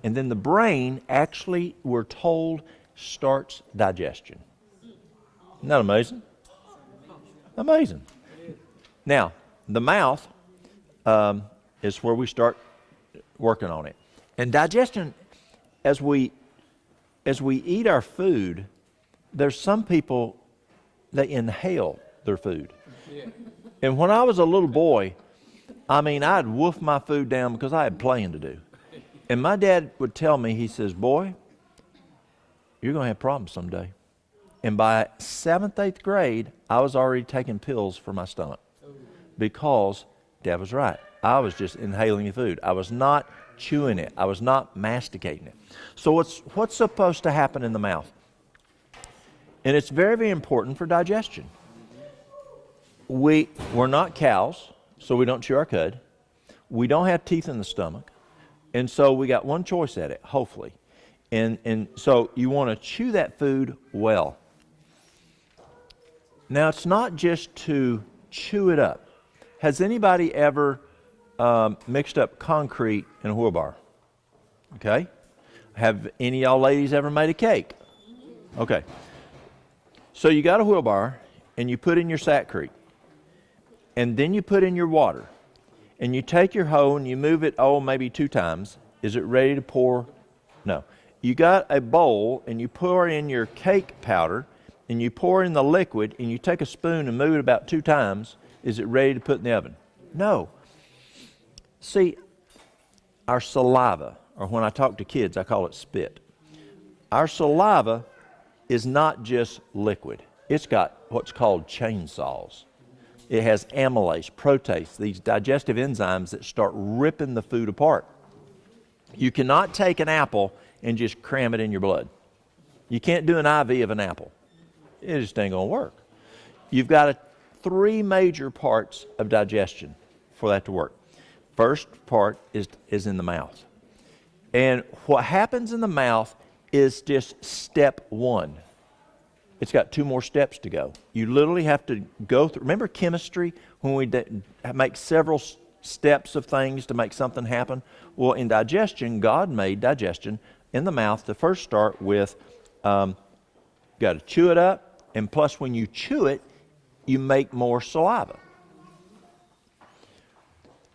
And then the brain actually, we're told, starts digestion. Isn't that amazing? Amazing. Now, the mouth is where we start working on it. And digestion, as we eat our food, there's some people, they inhale their food. Yeah. And when I was a little boy, I'd wolf my food down because I had playing to do. And my dad would tell me, he says, boy, you're going to have problems someday. And by 7th, 8th grade, I was already taking pills for my stomach because Dad was right. I was just inhaling the food. I was not chewing it. I was not masticating it. So what's supposed to happen in the mouth? And it's very, very important for digestion. We're not cows, so we don't chew our cud. We don't have teeth in the stomach. And so we got one choice at it, hopefully. And so you want to chew that food well. Now, it's not just to chew it up. Has anybody ever mixed up concrete in a wheelbarrow? Okay. Have any of y'all ladies ever made a cake? Okay. So you got a wheelbarrow, and you put in your sackcrete. And then you put in your water. And you take your hoe and you move it, maybe 2 times. Is it ready to pour? No. You got a bowl and you pour in your cake powder and you pour in the liquid and you take a spoon and move it about 2 times. Is it ready to put in the oven? No. See, our saliva, or when I talk to kids, I call it spit. Our saliva is not just liquid. It's got what's called chainsaws. It has amylase, protease, these digestive enzymes that start ripping the food apart. You cannot take an apple and just cram it in your blood. You can't do an IV of an apple. It just ain't going to work. You've got 3 major parts of digestion for that to work. First part is in the mouth. And what happens in the mouth is just step 1. It's got 2 more steps to go. You literally have to go through. Remember chemistry when we make several steps of things to make something happen? Well, in digestion, God made digestion in the mouth to first start with, you got to chew it up, and plus when you chew it, you make more saliva.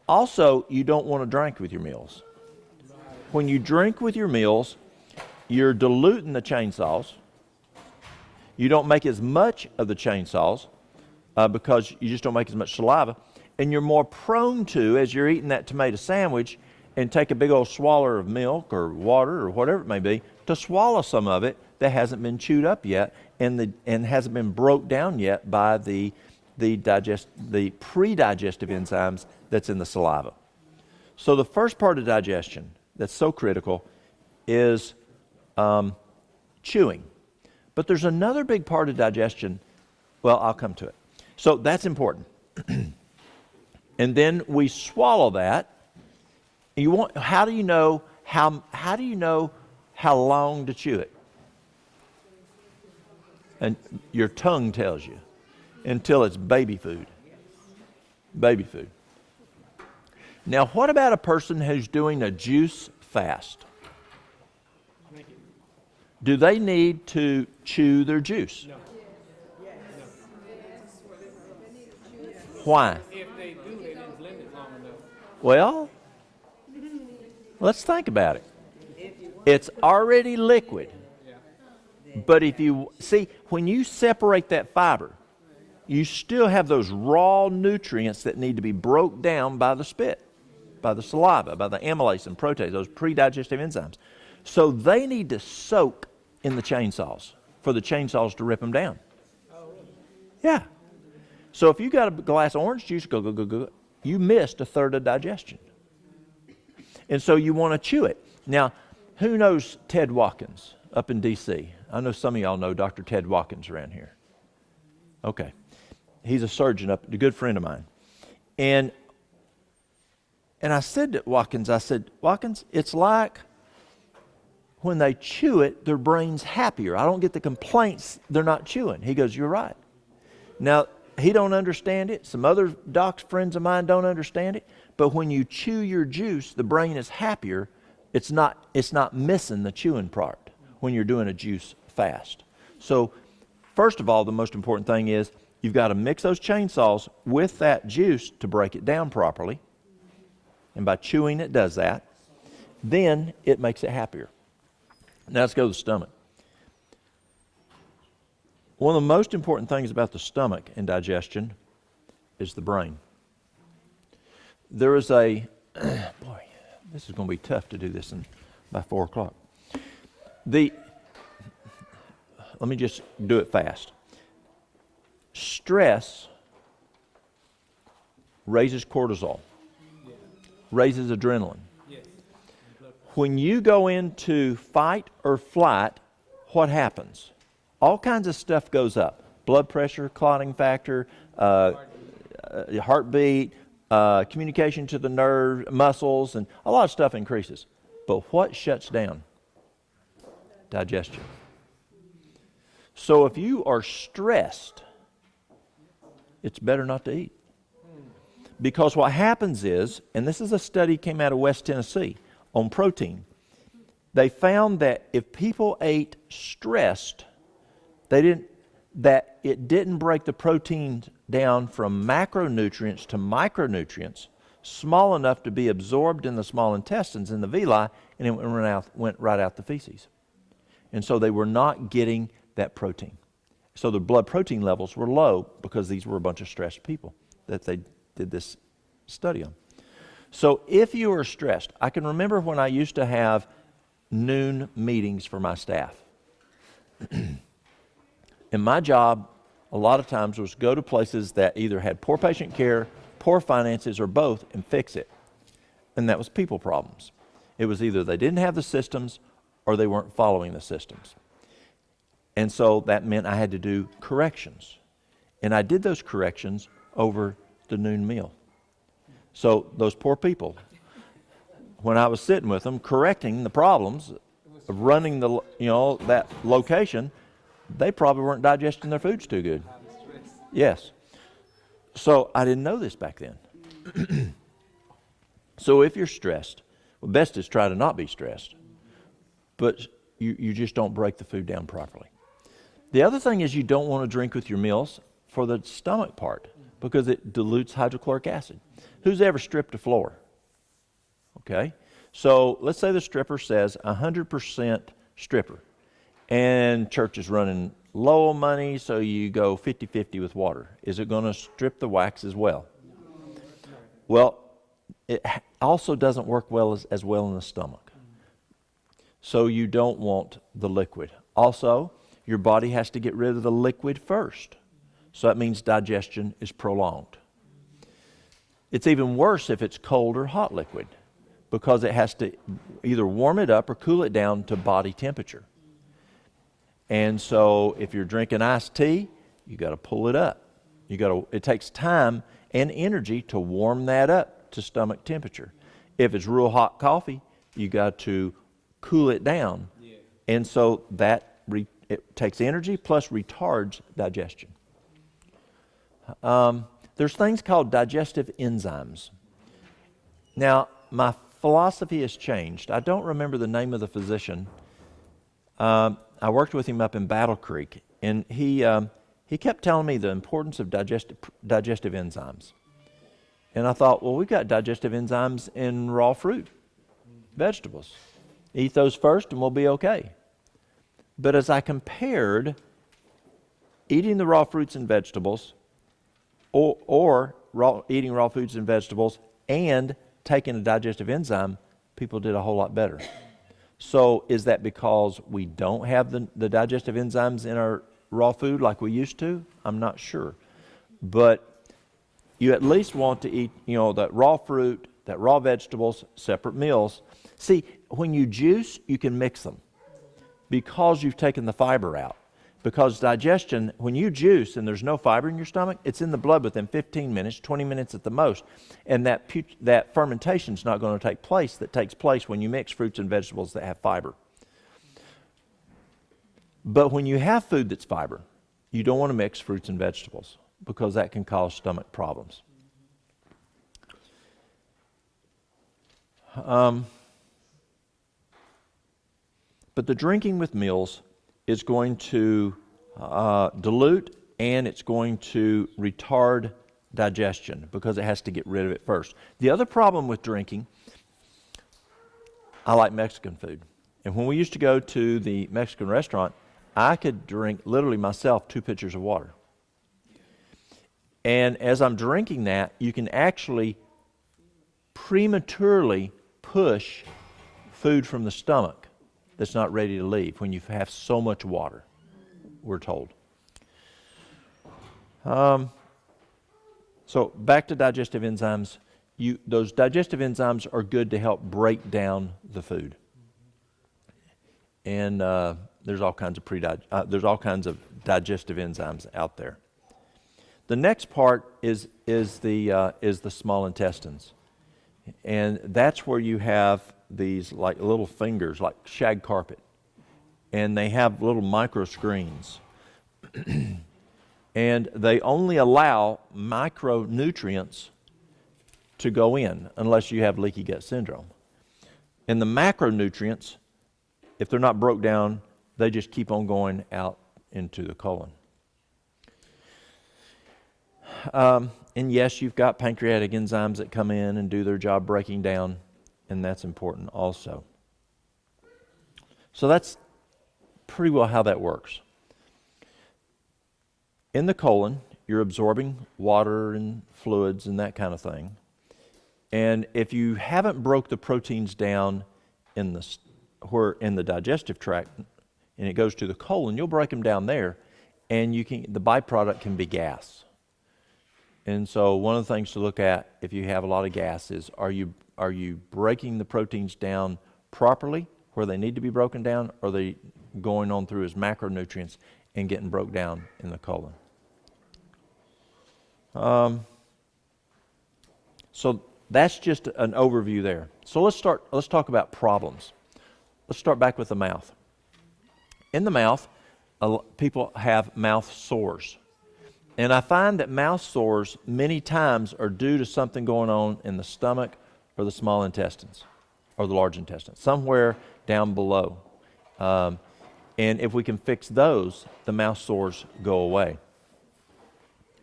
Also, you don't want to drink with your meals. When you drink with your meals, you're diluting the chainsaws. You don't make as much of the chainsaws because you just don't make as much saliva. And you're more prone to, as you're eating that tomato sandwich and take a big old swallow of milk or water or whatever it may be, to swallow some of it that hasn't been chewed up yet and hasn't been broke down yet by the pre-digestive enzymes that's in the saliva. So the first part of digestion that's so critical is chewing. But there's another big part of digestion. Well, I'll come to it. So that's important. And then we swallow that. How do you know how long to chew it? And your tongue tells you until it's baby food. Baby food. Now, what about a person who's doing a juice fast? Do they need to chew their juice? No. Why? If they do, they didn't blend it long enough. Well, let's think about it. It's already liquid. But if you see, when you separate that fiber, you still have those raw nutrients that need to be broke down by the spit, by the saliva, by the amylase and protease, those pre-digestive enzymes. So they need to soak in the chainsaws for the chainsaws to rip them down. Oh, really? Yeah. So if you got a glass of orange juice, go, you missed a third of digestion. And so you want to chew it. Now, who knows Ted Watkins up in D.C.? I know some of y'all know Dr. Ted Watkins around here. Okay. He's a surgeon a good friend of mine. And I said to Watkins, it's like when they chew it, their brain's happier. I don't get the complaints they're not chewing. He goes, you're right. Now, he don't understand it. Some other docs friends of mine don't understand it. But when you chew your juice, the brain is happier It's not missing the chewing part when you're doing a juice fast. So first of all, the most important thing is you've got to mix those chainsaws with that juice to break it down properly. And by chewing, it does that. Then it makes it happier. Now let's go to the stomach. One of the most important things about the stomach and digestion is the brain. There is boy, this is going to be tough to do this by 4 o'clock. Let me just do it fast. Stress raises cortisol, raises adrenaline. When you go into fight or flight, what happens? All kinds of stuff goes up. Blood pressure, clotting factor, heartbeat, communication to the nerve, muscles, and a lot of stuff increases. But what shuts down? Digestion. So if you are stressed, it's better not to eat. Because what happens is, and this is a study came out of West Tennessee on protein, they found that if people ate stressed, that it didn't break the protein down from macronutrients to micronutrients small enough to be absorbed in the small intestines in the villi, and it went right out the feces. And so they were not getting that protein. So the blood protein levels were low because these were a bunch of stressed people that they did this study on. So if you are stressed, I can remember when I used to have noon meetings for my staff. And my job, a lot of times, was go to places that either had poor patient care, poor finances, or both, and fix it. And that was people problems. It was either they didn't have the systems or they weren't following the systems. And so that meant I had to do corrections. And I did those corrections over the noon meal. So those poor people, when I was sitting with them, correcting the problems of running that location, they probably weren't digesting their foods too good. Yes. So I didn't know this back then. So if you're stressed, well, best is try to not be stressed. But you just don't break the food down properly. The other thing is you don't want to drink with your meals for the stomach part because it dilutes hydrochloric acid. Who's ever stripped a floor? Okay. So let's say the stripper says 100% stripper. And church is running low on money, so you go 50-50 with water. Is it going to strip the wax as well? Well, it also doesn't work as well in the stomach. So you don't want the liquid. Also, your body has to get rid of the liquid first. So that means digestion is prolonged. It's even worse if it's cold or hot liquid because it has to either warm it up or cool it down to body temperature. And so if you're drinking iced tea, you got to pull it up. It takes time and energy to warm that up to stomach temperature. If it's real hot coffee, you got to cool it down. Yeah. And so it takes energy plus retards digestion. There's things called digestive enzymes. Now, my philosophy has changed. I don't remember the name of the physician. I worked with him up in Battle Creek, and he kept telling me the importance of digestive enzymes. And I thought, well, we've got digestive enzymes in raw fruit, vegetables. Eat those first and we'll be okay. But as I compared eating the raw fruits and vegetables or eating raw foods and vegetables and taking a digestive enzyme, people did a whole lot better. So is that because we don't have the digestive enzymes in our raw food like we used to? I'm not sure. But you at least want to eat, that raw fruit, that raw vegetables, separate meals. See, when you juice, you can mix them because you've taken the fiber out. Because digestion, when you juice and there's no fiber in your stomach, it's in the blood within 15 minutes, 20 minutes at the most. And that fermentation is not going to take place that takes place when you mix fruits and vegetables that have fiber. But when you have food that's fiber, you don't want to mix fruits and vegetables because that can cause stomach problems. But the drinking with meals is going to dilute, and it's going to retard digestion because it has to get rid of it first. The other problem with drinking, I like Mexican food. And when we used to go to the Mexican restaurant, I could drink literally myself 2 pitchers of water. And as I'm drinking that, you can actually prematurely push food from the stomach that's not ready to leave when you have so much water, we're told. So back to digestive enzymes. Those digestive enzymes are good to help break down the food. And there's all kinds of digestive enzymes out there. The next part is the small intestines, and that's where you have these like little fingers, like shag carpet, and they have little micro screens, and they only allow micronutrients to go in unless you have leaky gut syndrome. And the macronutrients, if they're not broke down, they just keep on going out into the colon. And yes, you've got pancreatic enzymes that come in and do their job breaking down, and that's important also. So that's pretty well how that works. In the colon, you're absorbing water and fluids and that kind of thing. And if you haven't broke the proteins down in the digestive tract and it goes to the colon, you'll break them down there, and the byproduct can be gas. And so one of the things to look at if you have a lot of gas is, are you breaking the proteins down properly where they need to be broken down, or are they going on through as macronutrients and getting broke down in the colon? So that's just an overview there. So let's talk about problems. Let's start back with the mouth. In the mouth, people have mouth sores. And I find that mouth sores many times are due to something going on in the stomach or the small intestines or the large intestine, somewhere down below. And if we can fix those, the mouth sores go away.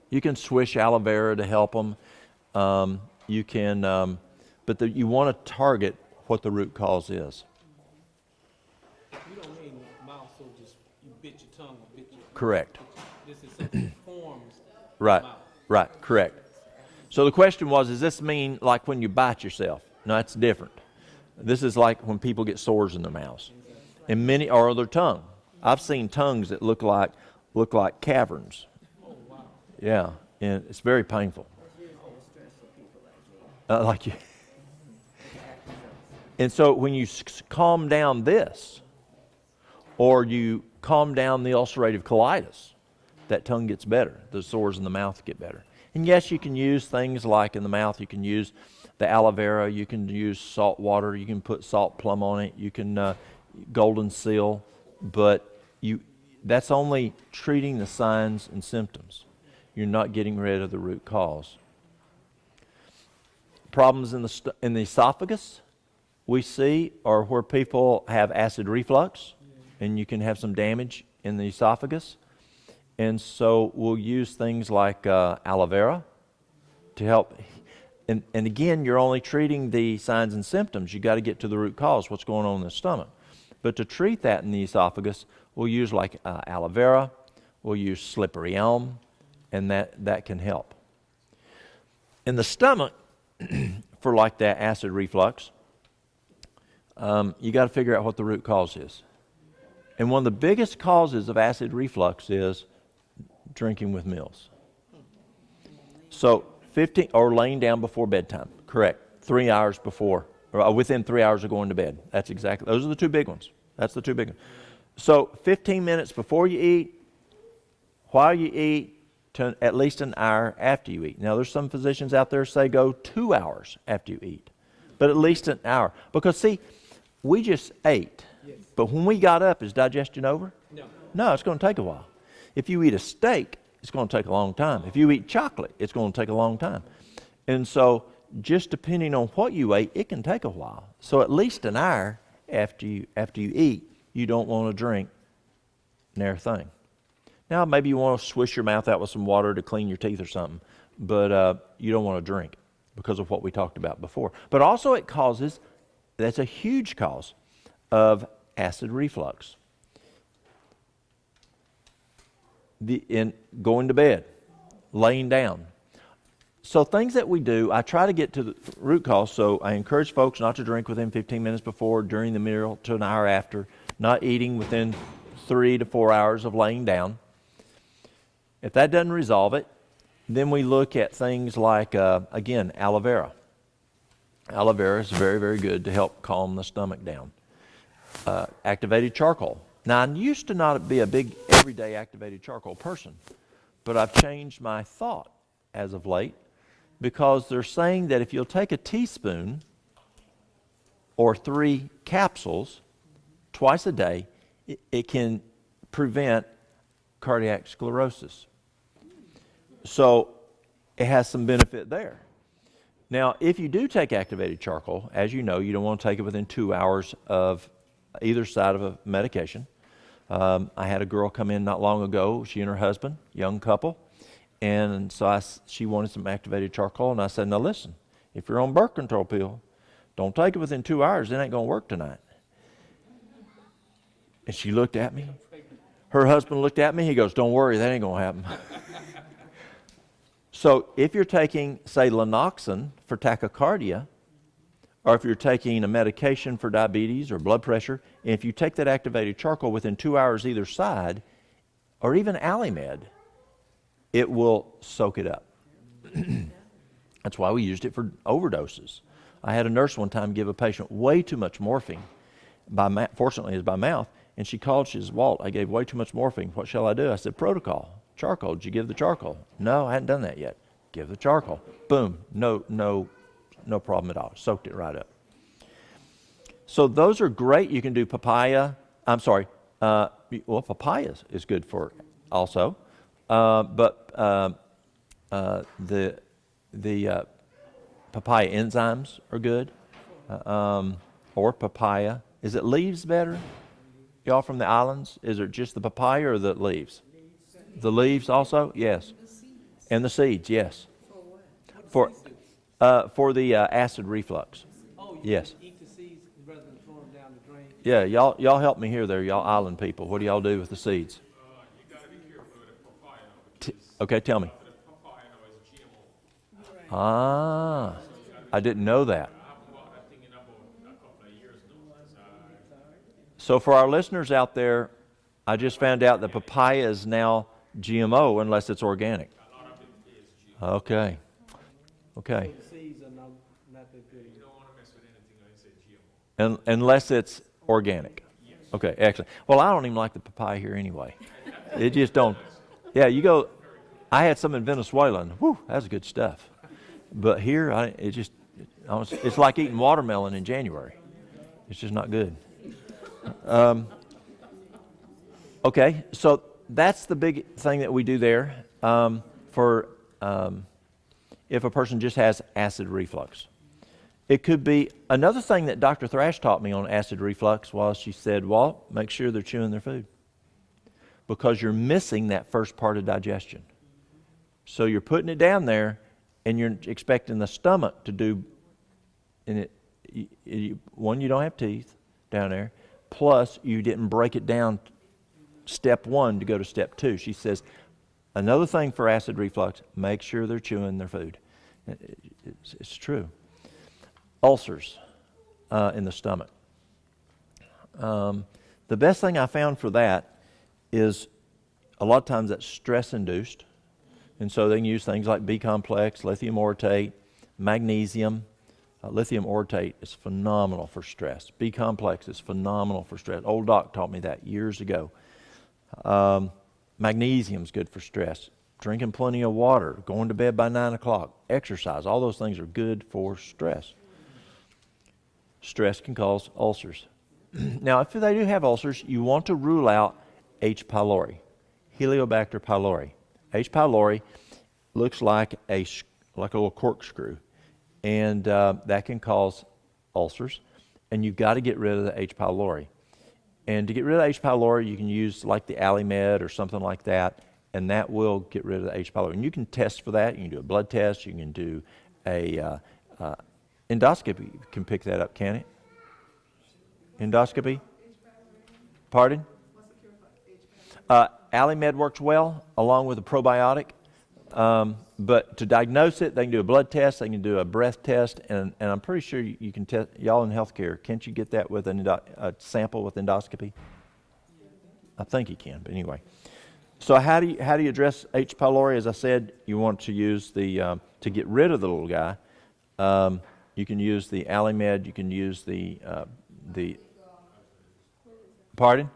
You can swish aloe vera to help them. But you want to target what the root cause is. You don't mean mouth, so just you bit your tongue or bit your... Correct. This is something that forms Right, the mouth. right, correct. So the question was, does this mean like when you bite yourself? No, that's different. This is like when people get sores in their mouths. And many are their tongue. I've seen tongues that look like caverns. Oh, wow. Yeah, and it's very painful. Like you. And so when you calm down this, or you calm down the ulcerative colitis, that tongue gets better. The sores in the mouth get better. And yes, you can use things like in the mouth, you can use the aloe vera, you can use salt water, you can put salt plum on it, you can golden seal, but that's only treating the signs and symptoms. You're not getting rid of the root cause. Problems in the esophagus we see are where people have acid reflux, and you can have some damage in the esophagus. And so we'll use things like aloe vera to help. And again, you're only treating the signs and symptoms. You got to get to the root cause, what's going on in the stomach. But to treat that in the esophagus, we'll use like aloe vera, we'll use slippery elm, and that can help. In the stomach, for like that acid reflux, you got to figure out what the root cause is. And one of the biggest causes of acid reflux is drinking with meals. So 15 or laying down before bedtime. Correct. 3 hours before, or within 3 hours of going to bed. Those are the two big ones. That's the two big ones. So 15 minutes before you eat, while you eat, to at least an hour after you eat. Now there's some physicians out there say go 2 hours after you eat, but at least an hour. Because see, we just ate. Yes. But when we got up, is digestion over? No. No, it's going to take a while. If you eat a steak, it's going to take a long time. If you eat chocolate, it's going to take a long time. And so just depending on what you ate, it can take a while. So at least an hour after you eat, you don't want to drink near a thing. Now, maybe you want to swish your mouth out with some water to clean your teeth or something, but you don't want to drink because of what we talked about before. But also that's a huge cause of acid reflux. In going to bed, laying down. So things that we do, I try to get to the root cause, so I encourage folks not to drink within 15 minutes before, during the meal, to an hour after, not eating within 3 to 4 hours of laying down. If that doesn't resolve it, then we look at things like, again, aloe vera. Aloe vera is very, very good to help calm the stomach down. Activated charcoal. Now, I used to not be a big everyday activated charcoal person, but I've changed my thought as of late because they're saying that if you'll take a teaspoon or 3 capsules twice a day, it can prevent cardiac sclerosis. So it has some benefit there. Now, if you do take activated charcoal, as you know, you don't want to take it within 2 hours of either side of a medication. I had a girl come in not long ago, she and her husband, young couple, and so she wanted some activated charcoal, and I said, now listen, if you're on birth control pill, don't take it within 2 hours, it ain't going to work tonight. And she looked at me. Her husband looked at me, he goes, don't worry, that ain't going to happen. So if you're taking, say, Lanoxin for tachycardia, or if you're taking a medication for diabetes or blood pressure, and if you take that activated charcoal within 2 hours either side, or even Alimed, it will soak it up. That's why we used it for overdoses. I had a nurse one time give a patient way too much morphine, fortunately it's by mouth, and she called, she says, Walt, I gave way too much morphine. What shall I do? I said, protocol, charcoal. Did you give the charcoal? No, I hadn't done that yet. Give the charcoal. Boom, no problem at all. Soaked it right up. So those are great. You can do papaya. Papaya is good for also. But the papaya enzymes are good. Or papaya. Is it leaves better? Y'all from the islands? Is it just the papaya or the leaves? The leaves also? Yes. And the seeds, yes. For the acid reflux. Oh, you yes. eat the seeds rather than throw them down the drain? Yeah, y'all help me here there, y'all island people. What do y'all do with the seeds? You got to be careful with the papaya. Okay, tell me. The papaya is GMO. Ah, I didn't know that. I haven't bought that thing in about a couple of years now. So for our listeners out there, I just found out that papaya is now GMO unless it's organic. A lot of it is GMO. Okay. So the seeds are not that good. You don't want to mess with anything I say GMO. Unless it's organic. Okay, excellent. Well, I don't even like the papaya here anyway. It just don't. Yeah, you go. I had some in Venezuela, and whew, that's good stuff. But here, it's like eating watermelon in January. It's just not good. Okay, so that's the big thing that we do there if a person just has acid reflux. It could be another thing that Dr. Thrash taught me on acid reflux was she said, Walt, make sure they're chewing their food because you're missing that first part of digestion. So you're putting it down there and you're expecting the stomach to do, and one, you don't have teeth down there, plus you didn't break it down step 1 to go to step 2. She says, another thing for acid reflux, make sure they're chewing their food. It's true. Ulcers in the stomach. The best thing I found for that is a lot of times that's stress-induced. And so they can use things like B-complex, lithium ortate, magnesium. Lithium ortate is phenomenal for stress. B-complex is phenomenal for stress. Old doc taught me that years ago. Magnesium's good for stress. Drinking plenty of water, going to bed by 9 o'clock, exercise, all those things are good for stress. Stress can cause ulcers. Now, if they do have ulcers, you want to rule out H. pylori, Helicobacter pylori. H. pylori looks like a little corkscrew, and that can cause ulcers, and you've got to get rid of the H. pylori. And to get rid of H. pylori, you can use like the Alimed or something like that, and that will get rid of the H. pylori. And you can test for that. You can do a blood test. You can do a endoscopy. Can pick that up, can it? Endoscopy? Pardon? Alimed works well along with a probiotic. But to diagnose it, they can do a blood test, they can do a breath test, and I'm pretty sure you can test, y'all in healthcare, can't you get that with a sample with endoscopy? I think you can, but anyway. So how do you address H. pylori? As I said, you want to use the, to get rid of the little guy, you can use the Alimed, you can use the pardon?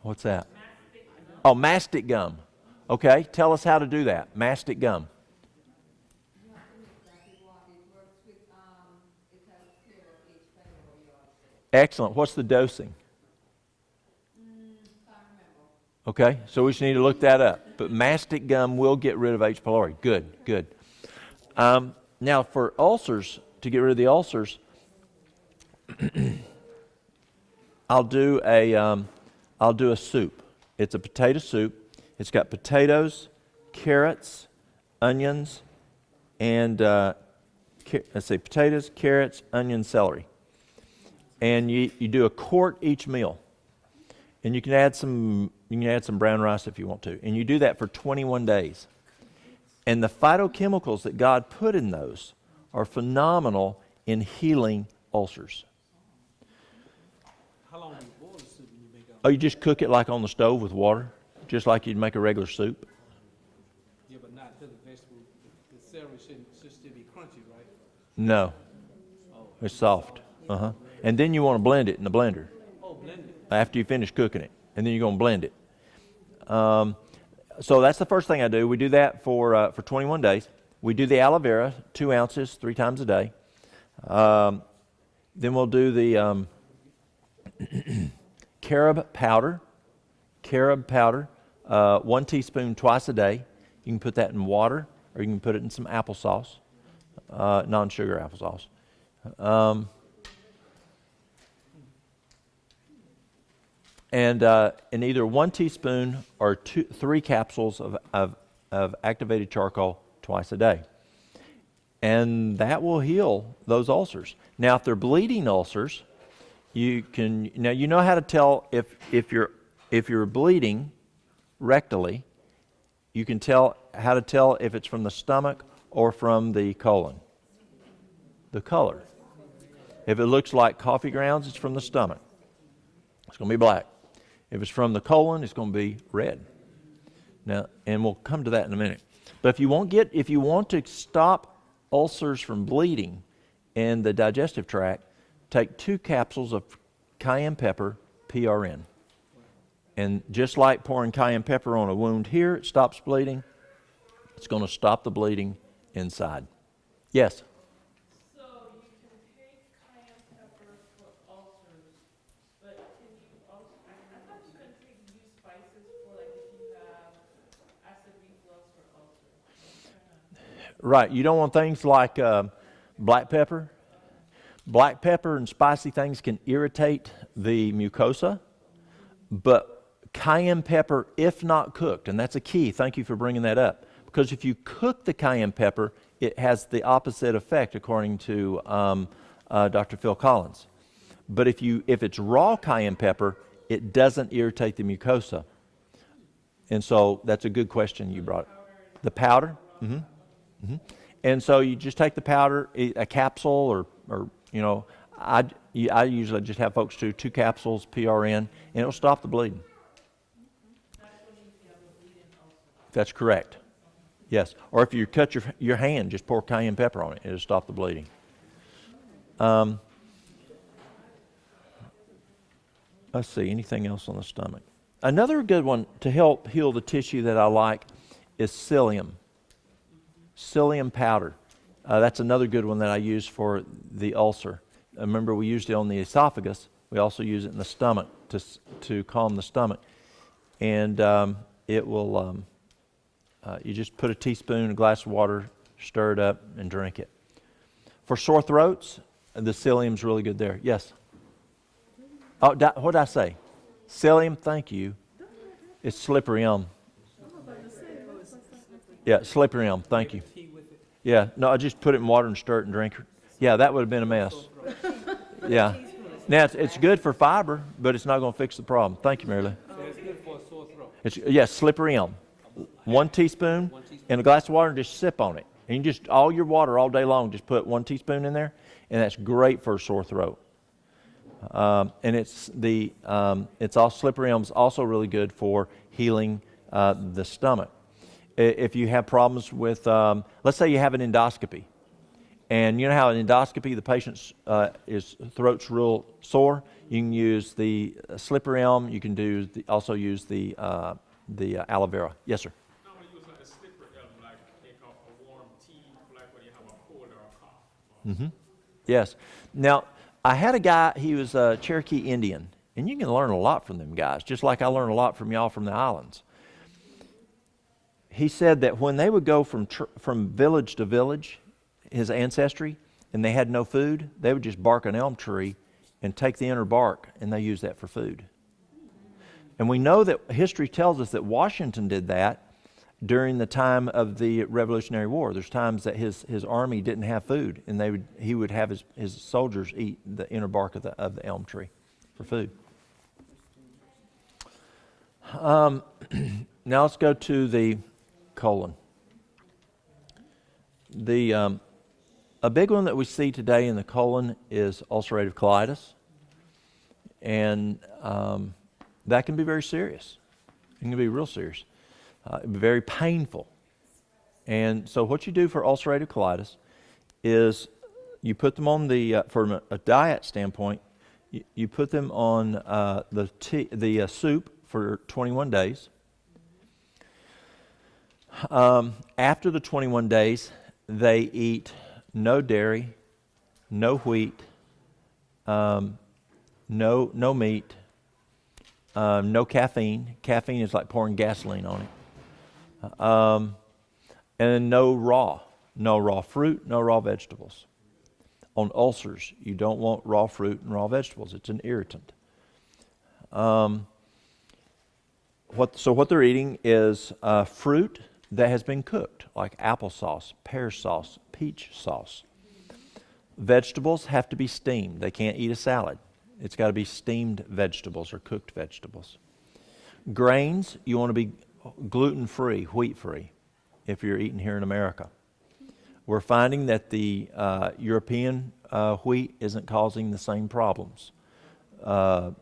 What's that? Oh, mastic gum. Okay, tell us how to do that. Mastic gum. Excellent. What's the dosing? Okay, so we just need to look that up. But mastic gum will get rid of H. pylori. Good, good. Now for ulcers, to get rid of the ulcers, I'll do a soup. It's a potato soup. It's got potatoes, carrots, onions, and let's say potatoes, carrots, onion, celery. And you do a quart each meal. And you can add some brown rice if you want to. And you do that for 21 days. And the phytochemicals that God put in those are phenomenal in healing ulcers. How long do you boil the soup when you make it? Oh, you just cook it like on the stove with water, just like you'd make a regular soup. Yeah, but not to the vegetable. The celery should still be crunchy, right? No, it's soft. And then you want to blend it in the blender Oh, blended. after you finish cooking it, and then you're going to blend it. So that's the first thing I do. We do that for 21 days. We do the aloe vera, 2 ounces, 3 times a day. Then we'll do the carob powder. 1 teaspoon twice a day. You can put that in water, or you can put it in some applesauce, non-sugar applesauce. And either 1 teaspoon or 3 capsules of activated charcoal twice a day. And that will heal those ulcers. Now, if they're bleeding ulcers, you know how to tell if you're bleeding rectally, you can tell how to tell if it's from the stomach or from the colon. The color. If it looks like coffee grounds, it's from the stomach. It's going to be black. If it's from the colon, it's going to be red. Now, and we'll come to that in a minute. But if you want to stop ulcers from bleeding in the digestive tract, take 2 capsules of cayenne pepper, PRN. And just like pouring cayenne pepper on a wound here, it stops bleeding. It's going to stop the bleeding inside. Yes? So you can take cayenne pepper for ulcers, but can you also, I thought you could use spices for like if you have acid reflux or ulcers. Right. You don't want things like black pepper. Black pepper and spicy things can irritate the mucosa, but cayenne pepper, if not cooked, and that's a key, thank you for bringing that up, because if you cook the cayenne pepper, it has the opposite effect according to Dr. Phil Collins. But if it's raw cayenne pepper, it doesn't irritate the mucosa. And so that's a good question you brought. The powder? And so you just take the powder, a capsule, or I usually just have folks do 2 capsules PRN, and it'll stop the bleeding. That's correct. Yes. Or if you cut your hand, just pour cayenne pepper on it. It'll stop the bleeding. Let's see. Anything else on the stomach? Another good one to help heal the tissue that I like is psyllium. Psyllium powder. That's another good one that I use for the ulcer. Remember, we used it on the esophagus. We also use it in the stomach to calm the stomach. And it will, you just put a teaspoon, a glass of water, stir it up, and drink it. For sore throats, The psyllium's really good there. Yes. Oh, what did I say? Psyllium, thank you. It's slippery elm. Yeah, slippery elm, thank you. Tea with it. Yeah, no, I just put it in water and stir it and drink it. Yeah, that would have been a mess. Yeah. Now, it's good for fiber, but it's not going to fix the problem. Thank you, Mary Lou. So it's good for a sore throat. It's, yeah, slippery elm. 1 teaspoon in a glass of water and just sip on it. And you just, all your water all day long, just put 1 teaspoon in there, and that's great for a sore throat. And it's all slippery elm's also really good for healing the stomach. If you have problems with, let's say you have an endoscopy, and you know how an endoscopy, the patient's throat's real sore. You can use the slippery elm. You can also use the aloe vera. Yes, sir. Now we use like a slipper elm, like take off a warm tea, like when you have a cold or a cough. Mm-hmm. Yes. Now, I had a guy, he was a Cherokee Indian, and you can learn a lot from them guys, just like I learned a lot from y'all from the islands. He said that when they would go from village to village, his ancestry, and they had no food, they would just bark an elm tree and take the inner bark, and they used that for food. And we know that history tells us that Washington did that during the time of the Revolutionary War. There's times that his army didn't have food, and he would have his soldiers eat the inner bark of the elm tree for food. Now let's go to the colon. A big one that we see today in the colon is ulcerative colitis, and that can be very serious. It can be real serious. Very painful. And so what you do for ulcerative colitis is you put them on from a diet standpoint, you put them on the soup for 21 days. After the 21 days, they eat no dairy, no wheat, no meat, no caffeine. Caffeine is like pouring gasoline on it. And no raw fruit, no raw vegetables. On ulcers, you don't want raw fruit and raw vegetables. It's an irritant. What they're eating is fruit that has been cooked, like applesauce, pear sauce, peach sauce. Vegetables have to be steamed. They can't eat a salad. It's got to be steamed vegetables or cooked vegetables. Grains, you want to be gluten-free, wheat-free, if you're eating here in America. We're finding that the European wheat isn't causing the same problems. But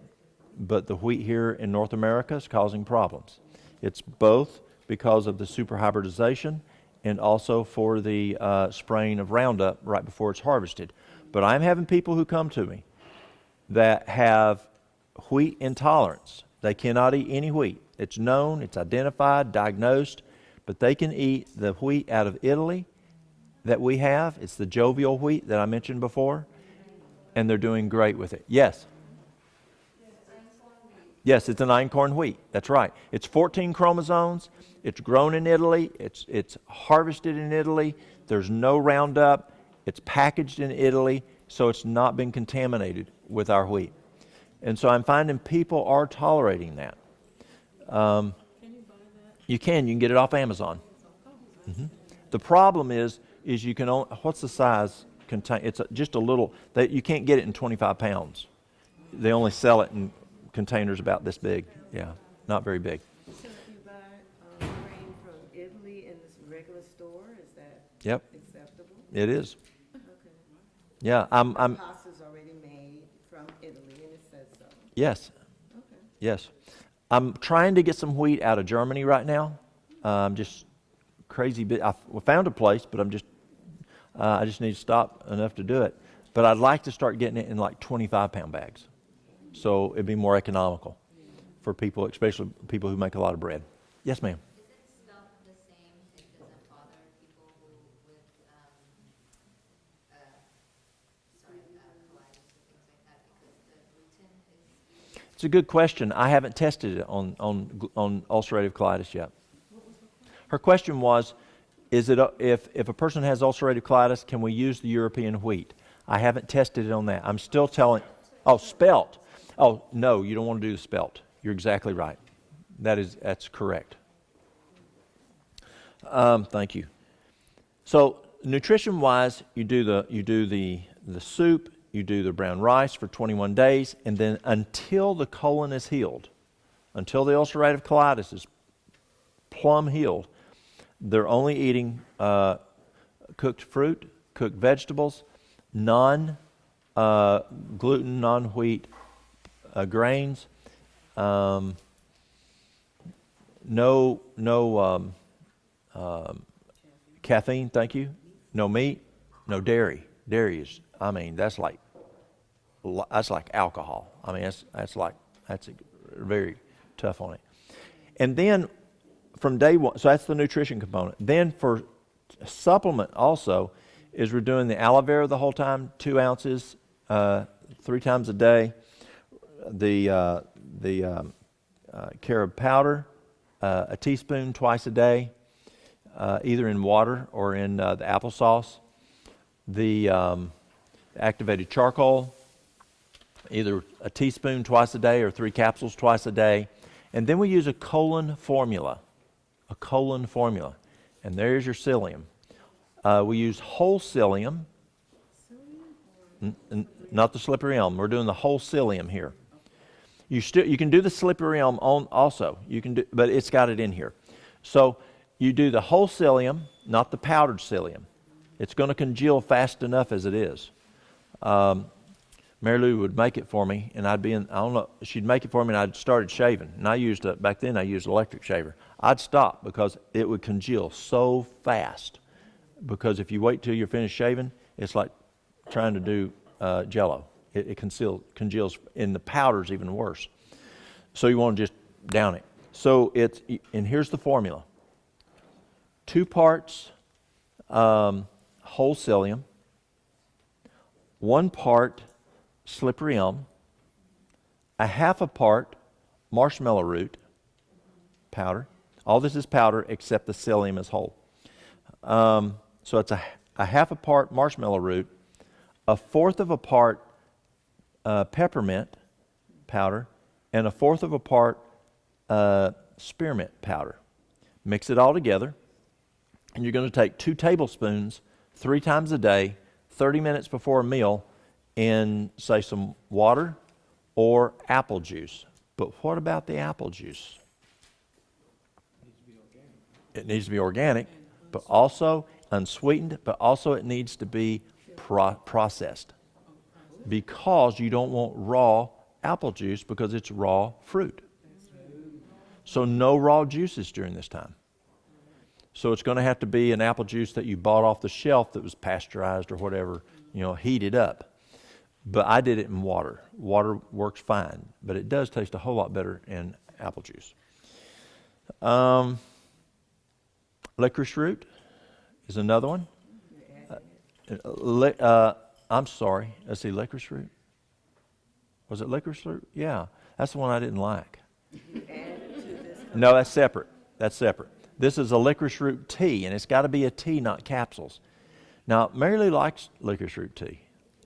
the wheat here in North America is causing problems. It's both because of the superhybridization and also for the spraying of Roundup right before it's harvested. But I'm having people who come to me that have wheat intolerance. They cannot eat any wheat. It's known, it's identified, diagnosed, but they can eat the wheat out of Italy that we have. It's the jovial wheat that I mentioned before, and they're doing great with it. Yes? Yes, it's an einkorn wheat. That's right. It's 14 chromosomes. It's grown in Italy. It's harvested in Italy. There's no Roundup. It's packaged in Italy, so it's not been contaminated with our wheat. And so I'm finding people are tolerating that. Can you buy that? You can get it off Amazon. Mm-hmm. The problem is you can only, what's the size contain? It's just a little, you can't get it in 25 pounds. They only sell it in containers about this big. Yeah, not very big. So if you buy grain from Italy in this regular store, is that Yep, acceptable? it is. Okay. Yeah, I'm Pasta's already made from Italy and it says so. yes, Okay. yes. I'm trying to get some wheat out of Germany right now. Just crazy bit. I found a place, but I just need to stop enough to do it. But I'd like to start getting it in like 25-pound bags, so it'd be more economical for people, especially people who make a lot of bread. Yes, ma'am. Is it stuff the same? It doesn't bother people with colitis and things like that because the gluten is. It's a good question. I haven't tested it on ulcerative colitis yet. Her question was, is it if a person has ulcerative colitis, can we use the European wheat? I haven't tested it on that. I'm still telling. Oh, spelt. Oh no, you don't want to do the spelt. You're exactly right. That's correct. Thank you. So nutrition-wise, you do the soup, you do the brown rice for 21 days, and then until the colon is healed, until the ulcerative colitis is plumb healed, they're only eating cooked fruit, cooked vegetables, non-gluten, non-wheat grains, no caffeine, thank you, no meat, no dairy. Dairy is, that's like alcohol. That's very tough on it. And then from day one, so that's the nutrition component. Then for supplement also is we're doing the aloe vera the whole time, 2 ounces, 3 times a day. The carob powder, a teaspoon twice a day, either in water or in the applesauce. The activated charcoal, either a teaspoon twice a day or 3 capsules twice a day. And then we use a colon formula. And there's your psyllium. We use whole psyllium, not the slippery elm. We're doing the whole psyllium here. You can do the slippery elm on also. But it's got it in here. So you do the whole psyllium, not the powdered psyllium. It's going to congeal fast enough as it is. Mary Lou would make it for me, and she'd make it for me, and I'd started shaving. And back then I used an electric shaver. I'd stop because it would congeal so fast. Because if you wait till you're finished shaving, it's like trying to do Jell-O. It congeals, and the powder's even worse. So you want to just down it. So and here's the formula. 2 parts whole psyllium, 1 part slippery elm, a half a part marshmallow root powder. All this is powder except the psyllium is whole. So it's a half a part marshmallow root, a fourth of a part peppermint powder, and a fourth of a part spearmint powder. Mix it all together, and you're going to take 2 tablespoons 3 times a day, 30 minutes before a meal, in, say, some water or apple juice. But what about the apple juice? It needs to be organic, but also unsweetened, but also it needs to be processed, because you don't want raw apple juice because it's raw fruit. So no raw juices during this time. So it's going to have to be an apple juice that you bought off the shelf that was pasteurized or whatever, heated up. But I did it in water. Water works fine, but it does taste a whole lot better in apple juice. Licorice root is another one. I'm sorry. Let's see, licorice root. Was it licorice root? Yeah, that's the one I didn't like. No, that's separate. This is a licorice root tea, and it's got to be a tea, not capsules. Now, Mary Lou likes licorice root tea.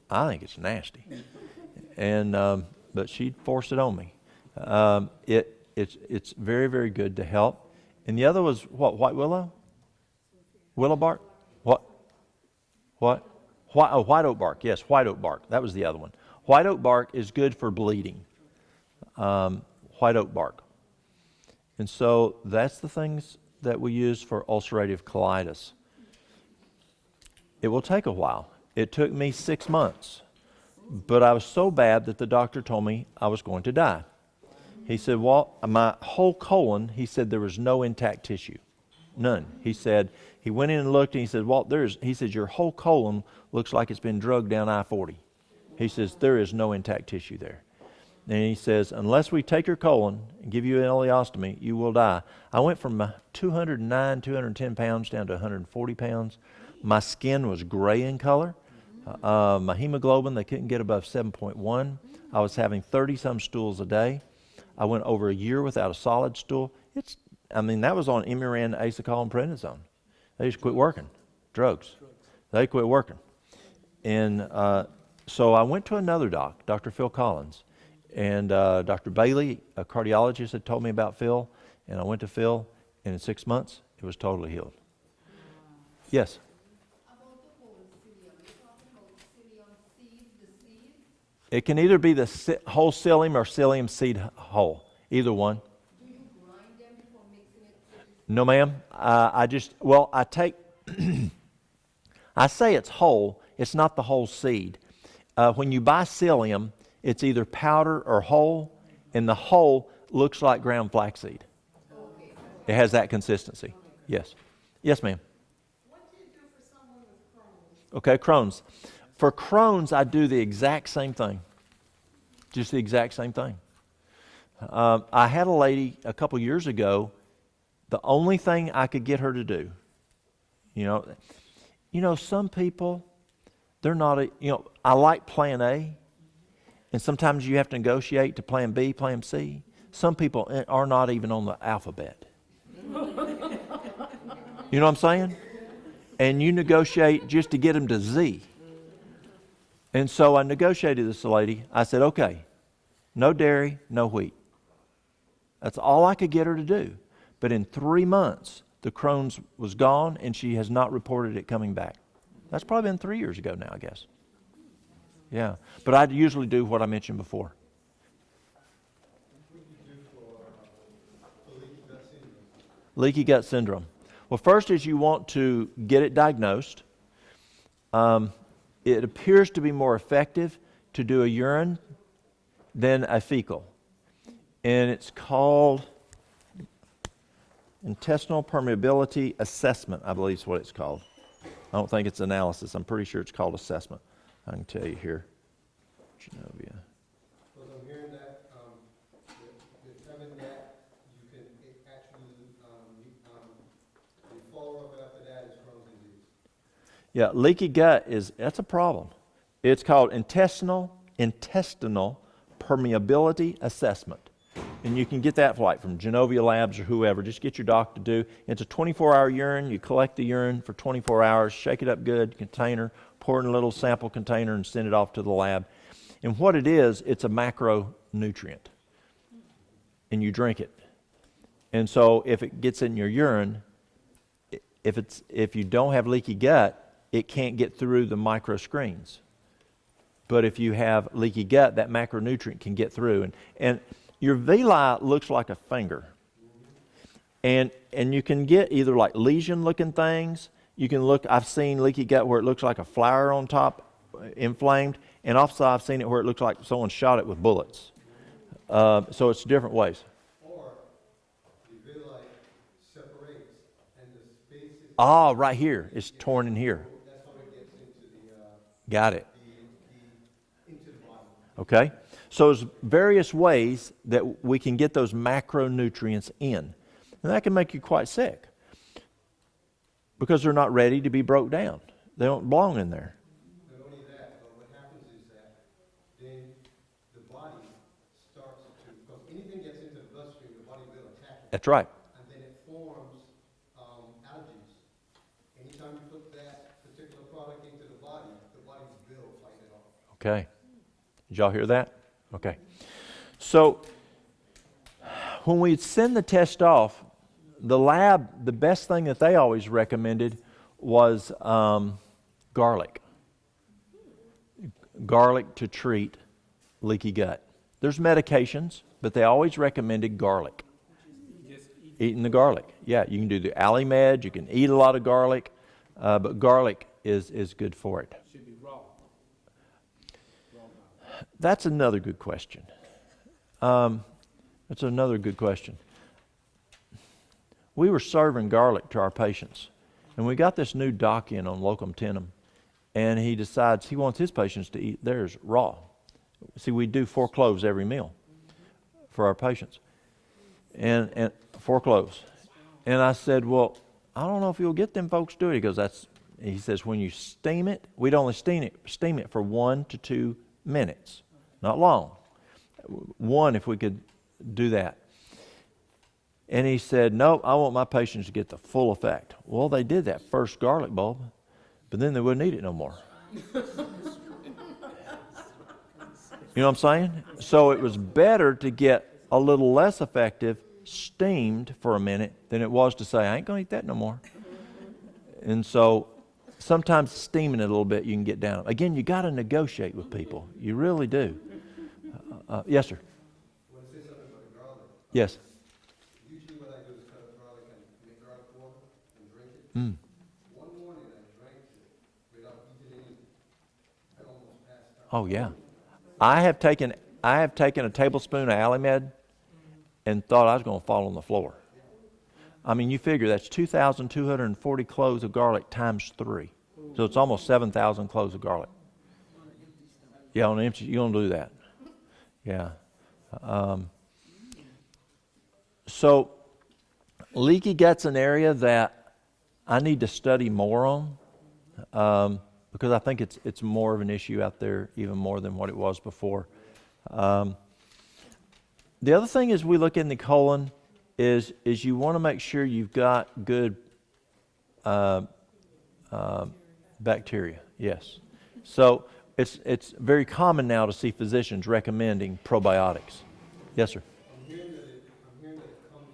I think it's nasty, but she forced it on me. It's very, very good to help. And the other was what? White willow? Willow bark? What? White oak bark. Yes, white oak bark. That was the other one. White oak bark is good for bleeding. White oak bark. And so that's the things that we use for ulcerative colitis. It will take a while. It took me 6 months, but I was so bad that the doctor told me I was going to die. He said, Walt, my whole colon, he said there was no intact tissue. None. He said, he went in and looked and he said, Walt, he says, your whole colon looks like it's been drugged down I-40. He says, there is no intact tissue there. And he says, unless we take your colon and give you an ileostomy, you will die. I went from 210 pounds down to 140 pounds. My skin was gray in color. My hemoglobin, they couldn't get above 7.1. I was having 30-some stools a day. I went over a year without a solid stool. That was on Imuran, Acecol, and prednisone. They just quit working. Drugs. They quit working. And so I went to another doc, Dr. Phil Collins. And Dr. Bailey, a cardiologist, had told me about Phil. And I went to Phil, and in 6 months, it was totally healed. Yes? About the whole psyllium, you're talking about psyllium seed, the seed? It can either be the whole psyllium or psyllium seed whole, either one. Do you grind them before mixing it with the No, ma'am. I take, I say it's whole. It's not the whole seed. When you buy psyllium, it's either powder or whole, and the whole looks like ground flaxseed. It has that consistency. Yes. Yes, ma'am. What do you do for someone with Crohn's? Okay, Crohn's. For Crohn's, I do the exact same thing. Just the exact same thing. I had a lady a couple years ago, the only thing I could get her to do, you know, some people, they're not, I like plan A, and sometimes you have to negotiate to plan B, plan C. Some people are not even on the alphabet. You know what I'm saying? And you negotiate just to get them to Z. And so I negotiated this lady. I said, okay, no dairy, no wheat. That's all I could get her to do. But in 3 months, the Crohn's was gone, and she has not reported it coming back. That's probably been 3 years ago now, I guess. Yeah. But I usually do what I mentioned before. What do you do for leaky gut syndrome? Leaky gut syndrome. Well, first is you want to get it diagnosed. It appears to be more effective to do a urine than a fecal. And it's called intestinal permeability assessment, I believe is what it's called. I don't think it's analysis. I'm pretty sure it's called assessment. I can tell you here. Genovia. Because I'm hearing that, determine that you can actually, the follow-up after that is Crohn's disease. Yeah, leaky gut that's a problem. It's called intestinal permeability assessment. And you can get that from Genovia Labs or whoever. Just get your doc to do. It's a 24-hour urine. You collect the urine for 24 hours, shake it up good, container, pour it in a little sample container, and send it off to the lab. And what it is, it's a macronutrient. And you drink it. And so if it gets in your urine, if you don't have leaky gut, it can't get through the micro screens. But if you have leaky gut, that macronutrient can get through. And your villi looks like a finger. And you can get either like lesion-looking things. You can look, I've seen leaky gut where it looks like a flower on top, inflamed. And also I've seen it where it looks like someone shot it with bullets. So it's different ways. Or the villi separates and the spaces. Right here. It's torn in here. That's how it gets into the, Got it. into the body. Okay? So there's various ways that we can get those macronutrients in. And that can make you quite sick because they're not ready to be broke down. They don't belong in there. Not only that, but what happens is that then the body starts to, because anything gets into the bloodstream, the body will attack it. That's right. And then it forms allergies. Anytime you put that particular product into the body will fight it off. Okay. Did y'all hear that? Okay. So when we send the test off, the lab, the best thing that they always recommended was garlic. Garlic to treat leaky gut. There's medications, but they always recommended garlic. Eating the garlic. Yeah, you can do the Alimed, you can eat a lot of garlic, but garlic is good for it. Should be raw. That's another good question. We were serving garlic to our patients, and we got this new doc in on locum tenens, and he decides he wants his patients to eat theirs raw. See, we do 4 cloves every meal for our patients, and 4 cloves. And I said, well, I don't know if you'll get them folks to do it. He says, when you steam it, we'd only steam it for 1 to 2 minutes. Not long. 1 if we could do that. And he said, no, I want my patients to get the full effect. Well, they did that first garlic bulb, but then they wouldn't eat it no more. You know what I'm saying? So it was better to get a little less effective steamed for a minute than it was to say, I ain't going to eat that no more. And so sometimes steaming it a little bit, you can get down. Again, you got to negotiate with people. You really do. Yes, sir. I want to say something about the garlic. Yes. Usually what I do is cut up garlic and make garlic water and drink it. Mm. One morning I drank it without eating anything. I almost passed out. Oh, yeah. I have taken a tablespoon of Alimed and thought I was going to fall on the floor. I mean, you figure that's 2,240 cloves of garlic times 3. So it's almost 7,000 cloves of garlic. Yeah, on an empty, you don't do that. Yeah. So leaky gut's an area that I need to study more on because I think it's more of an issue out there, even more than what it was before. The other thing is we look in the colon is you want to make sure you've got good bacteria. Yes. So it's very common now to see physicians recommending probiotics. Yes, sir. I'm hearing that it comes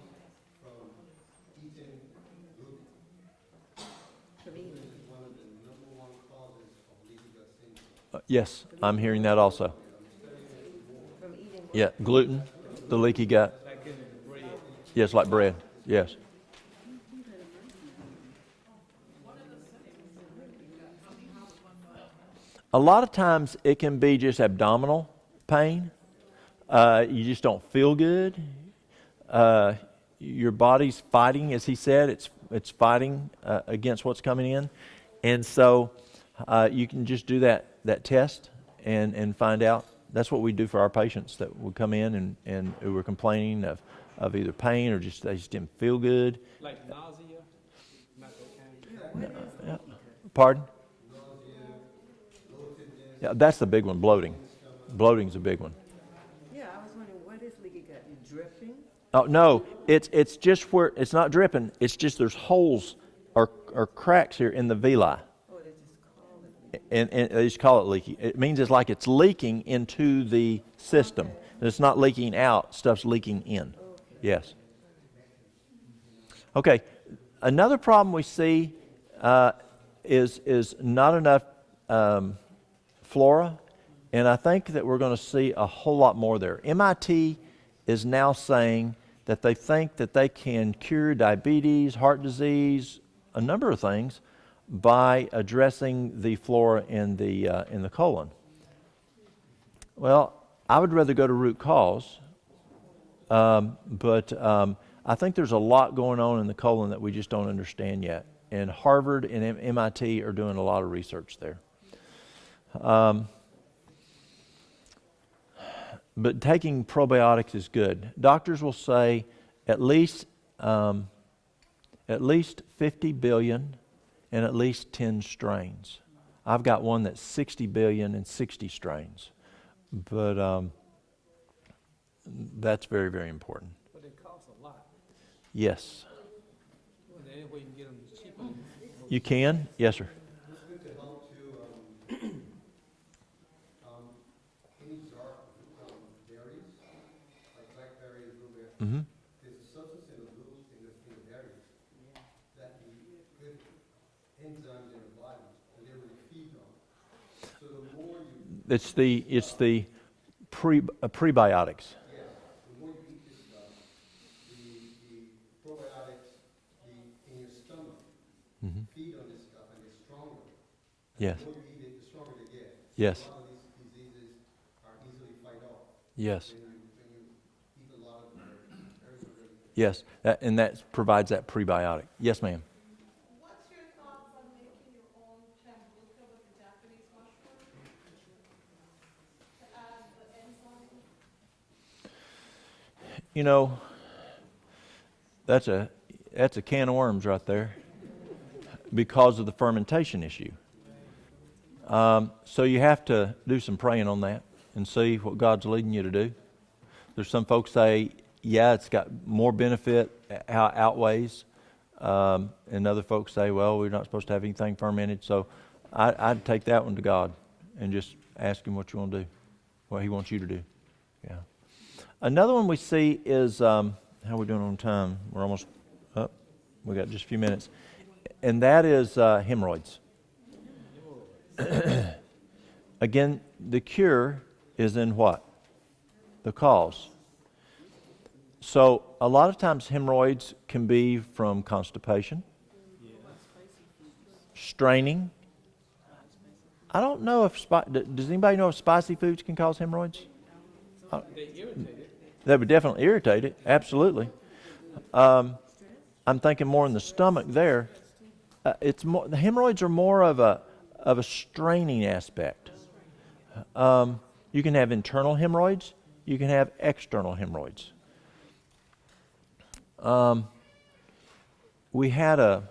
from eating gluten. Gluten is one of the number one causes of leaky gut syndrome. Yes, I'm hearing that also. From eating. Yeah, gluten, the leaky gut. Like in bread. Yes, like bread. Yes. A lot of times it can be just abdominal pain. You just don't feel good. Your body's fighting, as he said, it's fighting against what's coming in. And so you can just do that test and find out. That's what we do for our patients that would come in and who were complaining of either pain or just they just didn't feel good. Like nausea? Not that kind. Yeah. Pardon? Yeah, that's the big one, bloating. Bloating's a big one. Yeah, I was wondering, what is leaky gut? Dripping? Oh no, it's just where it's not dripping. It's just there's holes or cracks here in the villi, Oh, they just call it leaky. and they just call it leaky. It means it's like it's leaking into the system. And it's not leaking out. Stuff's leaking in. Yes. Okay. Another problem we see is not enough flora, and I think that we're going to see a whole lot more there. MIT is now saying that they think that they can cure diabetes, heart disease, a number of things by addressing the flora in the colon. Well, I would rather go to root cause, but I think there's a lot going on in the colon that we just don't understand yet. And Harvard and MIT are doing a lot of research there. But taking probiotics is good. Doctors will say at least 50 billion and at least 10 strains. I've got one that's 60 billion and 60 strains. But that's very, very important. But it costs a lot. Yes. Well, the only way you can get them cheaper. You can? Yes, sir. It's good to help to any dark berries, like blackberries, blueberries. Mm-hmm. There's a substance in the berries that the good enzymes in the body that they really feed on. So the more you It's the prebiotics. yes, the more you eat this stuff, the probiotics in your stomach Mm-hmm. feed on this stuff and they're stronger. Yes. The more you eat it, the stronger they get. Yes. A lot of these diseases are easily fight off Yes. when you eat a lot of them. Very good. Yes. And that provides that prebiotic. Yes, ma'am. What's your thoughts on making your own kombucha with the Japanese mushroom? To add the enzyme? You know, that's a can of worms right there because of the fermentation issue. So you have to do some praying on that and see what God's leading you to do. There's some folks say, yeah, it's got more benefit, outweighs, and other folks say, well, we're not supposed to have anything fermented. So I'd take that one to God and just ask Him what you want to do, what He wants you to do. Yeah. Another one we see is, how are we doing on time? We're almost up. We got just a few minutes. And that is hemorrhoids. Again, the cure is in what? The cause. So a lot of times hemorrhoids can be from constipation, straining. I don't know if, does anybody know if spicy foods can cause hemorrhoids? They irritate it. They would definitely irritate it, absolutely. I'm thinking more in the stomach there. It's more, the hemorrhoids are more of a straining aspect. You can have internal hemorrhoids. You can have external hemorrhoids. We had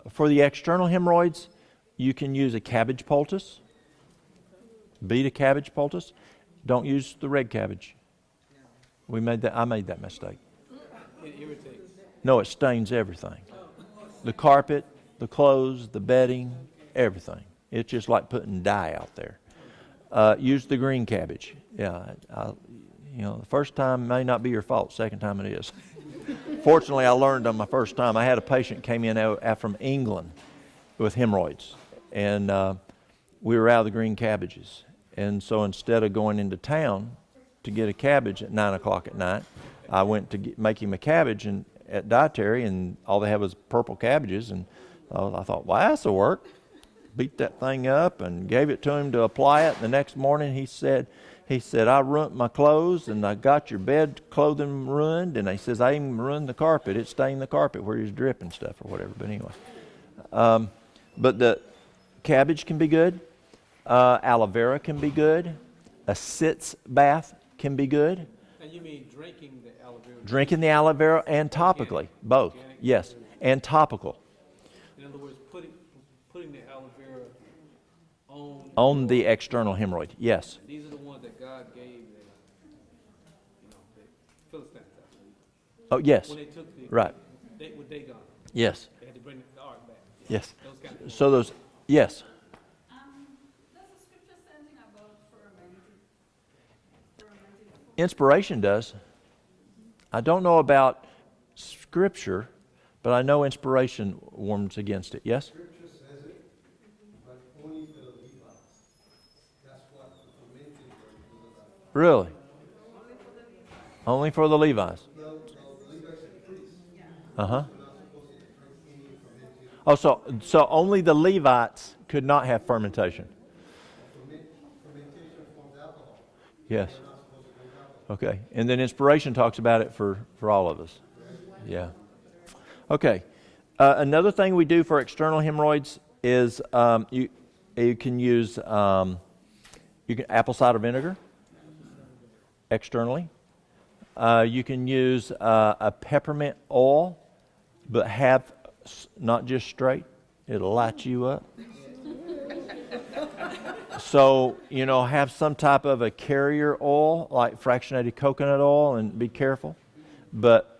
for the external hemorrhoids, you can use a cabbage poultice. Beat a cabbage poultice. Don't use the red cabbage. I made that mistake. It irritates. No, it stains everything. The carpet, the clothes, the bedding, everything. It's just like putting dye out there. Use the green cabbage. Yeah, the first time may not be your fault. Second time it is. Fortunately, I learned on my first time. I had a patient came in out from England with hemorrhoids, and we were out of the green cabbages. And so instead of going into town to get a cabbage at 9 o'clock at night, I went to make him a cabbage at Dietary, and all they had was purple cabbages. And I thought, well, this will work. Beat that thing up and gave it to him to apply it. The next morning he said, I ruined my clothes and I got your bed clothing ruined. And he says, I even ruined the carpet. It stained the carpet where he was dripping stuff or whatever. But anyway. But the cabbage can be good. Aloe vera can be good. A sitz bath can be good. And you mean drinking the aloe vera? Drinking the aloe vera and topically. Both. Organic? Yes. And topical. In other words, putting the aloe vera On the external hemorrhoid. Yes. These are the ones that God gave the Philistines, I believe. Oh, yes. When they took the Right. with Dagon, Yes. they had to bring the ark back. Yes. Those kind of So those, yes. Does the scripture say anything about fermented food? Inspiration does. I don't know about Scripture, but I know inspiration warns against it. Yes? Scripture says it, but only for the Levites. That's what the fermented word was about. Really? Only for the Levites. No, the Levites are priests. Uh-huh. They're not supposed to drink any fermented. Oh, so only the Levites could not have fermentation. Fermentation forms alcohol. Yes. They're not supposed to drink alcohol. Okay. And then inspiration talks about it for all of us. Yeah. Okay. Another thing we do for external hemorrhoids is you can use apple cider vinegar externally. You can use a peppermint oil, but have not just straight. It'll light you up. So, have some type of a carrier oil, like fractionated coconut oil, and be careful. But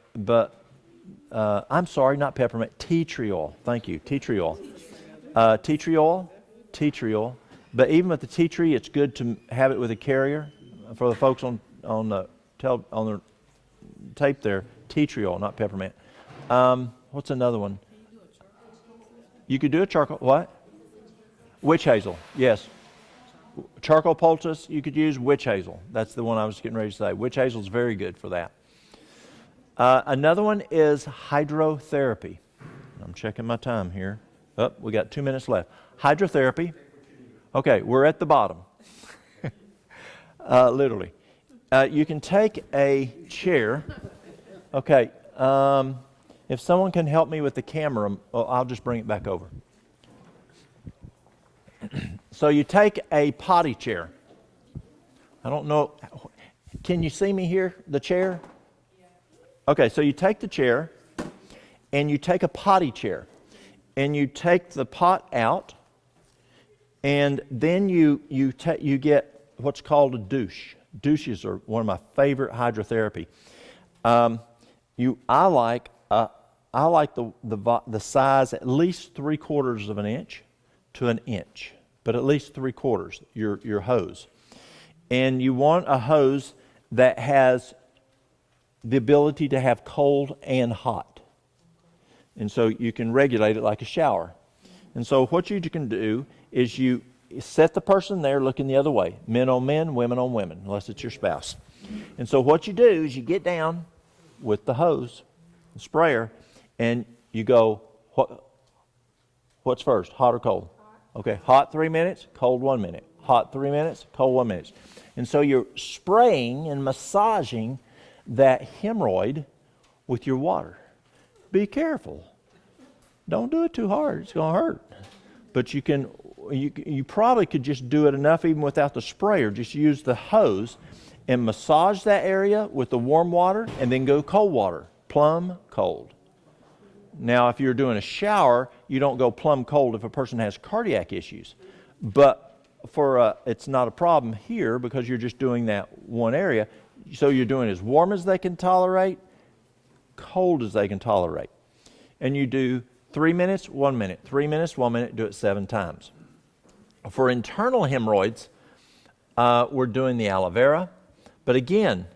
I'm sorry, not peppermint, tea tree oil. Thank you, tea tree oil. Tea tree oil. But even with the tea tree, it's good to have it with a carrier. For the folks on the tape there, tea tree oil, not peppermint. What's another one? You could do a charcoal, what? Witch hazel, yes. Charcoal poultice, you could use witch hazel. That's the one I was getting ready to say. Witch hazel is very good for that. Another one is hydrotherapy. I'm checking my time here. Oh, we got 2 minutes left. Hydrotherapy. Okay, we're at the bottom. Literally. You can take a chair. Okay, if someone can help me with the camera, I'll just bring it back over. So you take a potty chair. I don't know. Can you see me here, the chair? Okay, so you take the chair and you take a potty chair and you take the pot out, and then you get what's called a douche. Douches are one of my favorite hydrotherapy. I like the size at least 3/4 of an inch to an inch, but at least 3/4, your hose. And you want a hose that has the ability to have cold and hot. And so you can regulate it like a shower. And so what you can do is you set the person there looking the other way, men on men, women on women, unless it's your spouse. And so what you do is you get down with the hose, the sprayer, and you go, what's first, hot or cold? Okay, hot 3 minutes, cold 1 minute. Hot 3 minutes, cold 1 minute. And so you're spraying and massaging that hemorrhoid with your water. Be careful. Don't do it too hard. It's going to hurt. But you probably could just do it enough even without the sprayer. Just use the hose and massage that area with the warm water and then go cold water, plumb cold. Now, if you're doing a shower, you don't go plumb cold if a person has cardiac issues. But it's not a problem here because you're just doing that one area. So you're doing as warm as they can tolerate, cold as they can tolerate. And you do 3 minutes, 1 minute, 3 minutes, 1 minute, do it 7 times. For internal hemorrhoids, we're doing the aloe vera. But again,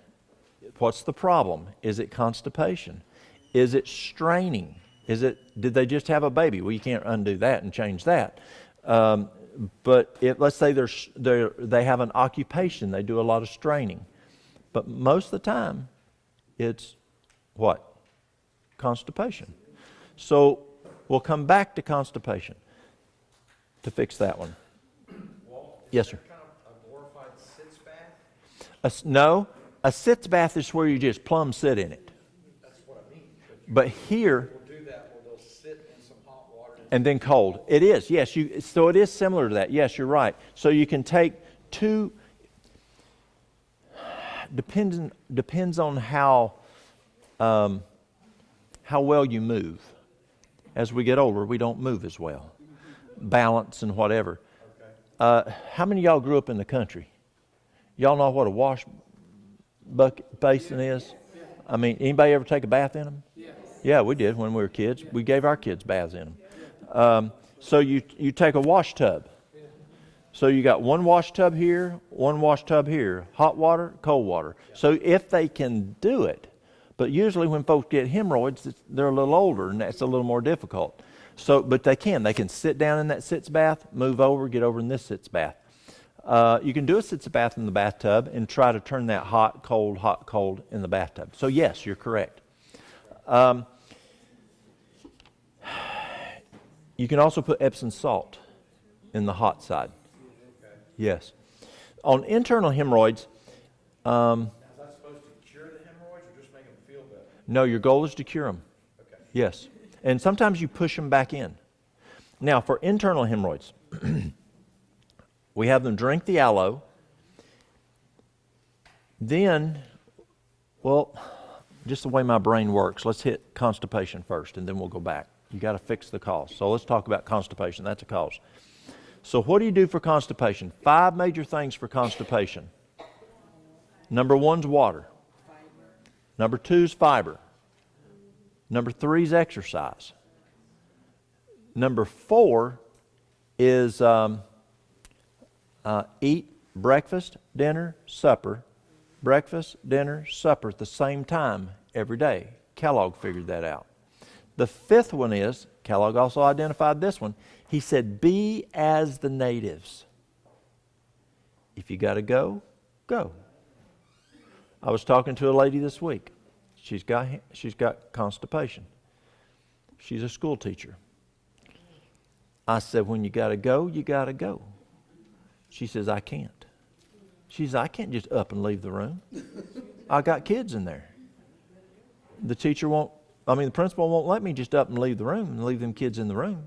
what's the problem? Is it constipation? Is it straining? Did they just have a baby? Well, you can't undo that and change that. But let's say they have an occupation, they do a lot of straining. But most of the time, it's what? Constipation. So we'll come back to constipation to fix that one. Walt, Yes, sir. kind of a glorified sitz bath? No, a sitz bath is where you just plumb sit in it. That's what I mean. But here, We'll do that where they'll sit in some hot water. and then cold. It is, yes. So it is similar to that. Yes, you're right. So you can take two. Depends on how well you move. As we get older, we don't move as well. Balance and whatever. Okay. How many of y'all grew up in the country? Y'all know what a wash bucket basin is? I mean, anybody ever take a bath in them? Yeah, we did when we were kids. We gave our kids baths in them. So you take a wash tub. So you got one wash tub here, one wash tub here, hot water, cold water. So if they can do it, but usually when folks get hemorrhoids, they're a little older and that's a little more difficult. So, but they can sit down in that sitz bath, move over, get over in this sitz bath. You can do a sitz bath in the bathtub and try to turn that hot, cold in the bathtub. So yes, you're correct. You can also put Epsom salt in the hot side. Yes. On internal hemorrhoids, Is that supposed to cure the hemorrhoids or just make them feel better? no, your goal is to cure them. Okay. Yes. And sometimes you push them back in. Now, for internal hemorrhoids, we have them drink the aloe. Then, well, just the way my brain works, let's hit constipation first and then we'll go back. You got to fix the cause. So let's talk about constipation. That's a cause. So what do you do for constipation? 5 major things for constipation. Number 1's water. Number 2's fiber. Number 3 is exercise. Number 4 is eat breakfast, dinner, supper. Breakfast, dinner, supper at the same time every day. Kellogg figured that out. The 5th one is, Kellogg also identified this one, he said, be as the natives. If you got to go, go. I was talking to a lady this week. She's got constipation. She's a school teacher. I said, when you got to go, you got to go. She says, I can't. She says, I can't just up and leave the room. I got kids in there. The principal won't let me just up and leave the room and leave them kids in the room.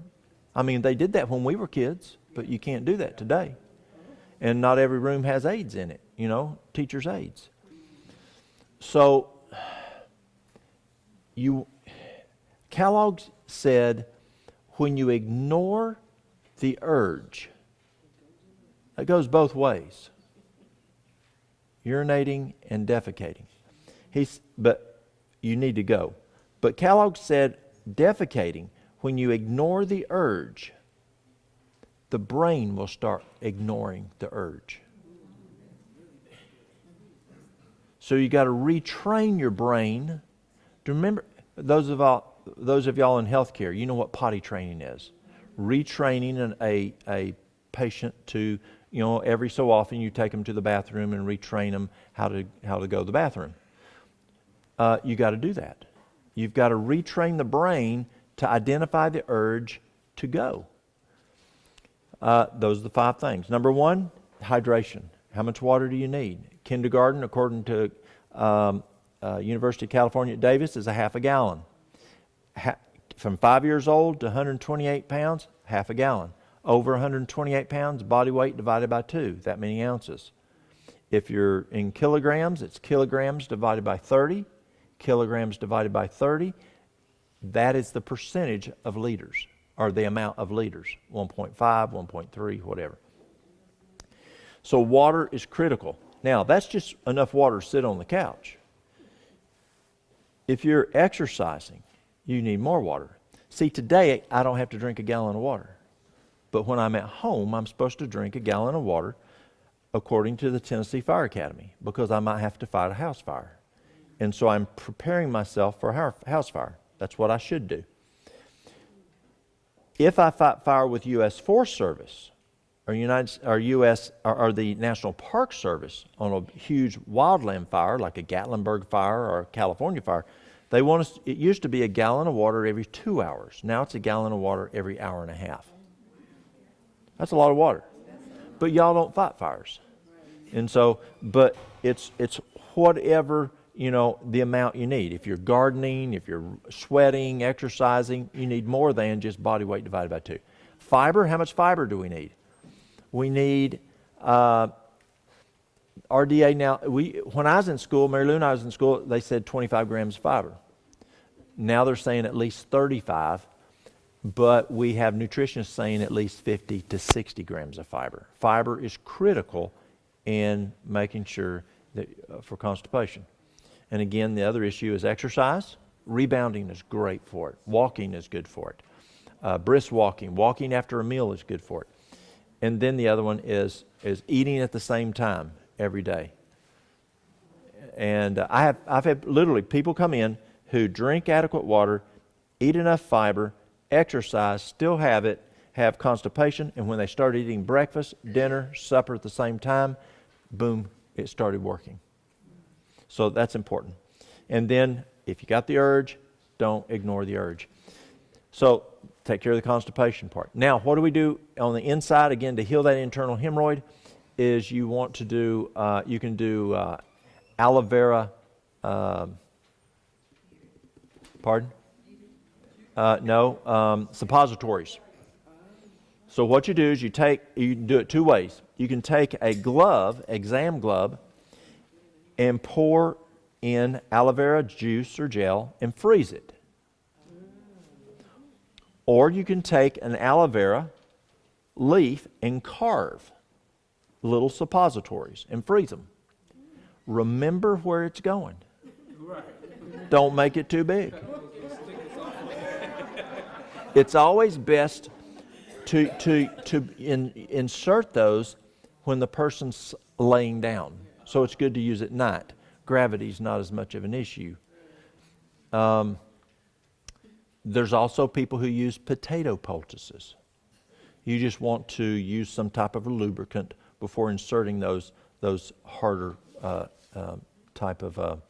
I mean, they did that when we were kids, but you can't do that today. And not every room has aides in it, teachers' aides. So, Kellogg said, when you ignore the urge, it goes both ways, urinating and defecating. But you need to go. But Kellogg said, defecating, when you ignore the urge, the brain will start ignoring the urge. So you got to retrain your brain. Do you remember, those of y'all in healthcare, you know what potty training is. Retraining a patient to, every so often you take them to the bathroom and retrain them how to go to the bathroom. You got to do that. You've got to retrain the brain to identify the urge to go. Those are the 5 things. Number 1, hydration. How much water do you need? Kindergarten, according to University of California at Davis, is a half a gallon. From 5 years old to 128 pounds, half a gallon. Over 128 pounds, body weight divided by 2, that many ounces. If you're in kilograms, it's kilograms divided by 30. Kilograms divided by 30, that is the percentage of liters, or the amount of liters, 1.5, 1.3, whatever. So water is critical. Now, that's just enough water to sit on the couch. If you're exercising, you need more water. See, today, I don't have to drink a gallon of water. But when I'm at home, I'm supposed to drink a gallon of water according to the Tennessee Fire Academy, because I might have to fight a house fire. And so I'm preparing myself for a house fire. That's what I should do. If I fight fire with U.S. Forest Service or the National Park Service on a huge wildland fire like a Gatlinburg fire or a California fire, they want us. It used to be a gallon of water every 2 hours. Now it's a gallon of water every hour and a half. That's a lot of water. But y'all don't fight fires. And so, but it's whatever, the amount you need. If you're gardening, if you're sweating, exercising, you need more than just body weight divided by 2. Fiber, how much fiber do we need? We need RDA now. When I was in school, Mary Lou and I was in school, they said 25 grams of fiber. Now they're saying at least 35, but we have nutritionists saying at least 50 to 60 grams of fiber. Fiber is critical in making sure that for constipation. And again, the other issue is exercise. Rebounding is great for it. Walking is good for it. Brisk walking. Walking after a meal is good for it. And then the other one is eating at the same time every day. And I've had literally people come in who drink adequate water, eat enough fiber, exercise, still have constipation, and when they start eating breakfast, dinner, supper at the same time, boom, it started working. So that's important. And then if you got the urge, don't ignore the urge. So take care of the constipation part. Now, what do we do on the inside, again, to heal that internal hemorrhoid, is you want to do, you can do aloe vera, pardon? No, suppositories. So what you do is you can do it 2 ways. You can take a glove, exam glove, and pour in aloe vera juice or gel and freeze it. Or you can take an aloe vera leaf and carve little suppositories and freeze them. Remember where it's going. Don't make it too big. It's always best to insert those when the person's laying down. So it's good to use at night. Gravity's not as much of an issue. There's also people who use potato poultices. You just want to use some type of a lubricant before inserting those harder type of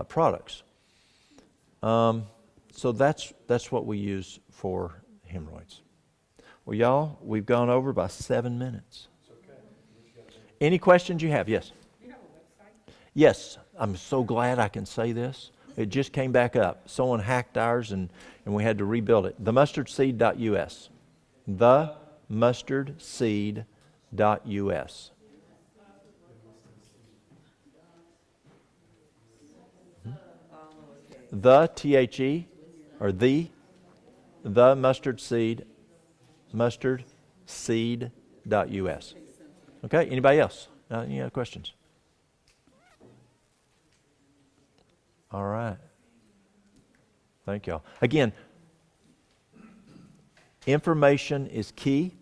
products. So that's what we use for hemorrhoids. Well, y'all, we've gone over by 7 minutes. Any questions you have? Yes. You have a website? Yes, I'm so glad I can say this. It just came back up. Someone hacked ours and we had to rebuild it. Themustardseed.us. Themustardseed.us. The THE or the mustard seed, mustardseed.us. Okay, anybody else? Any other questions? All right. Thank y'all. Again, information is key.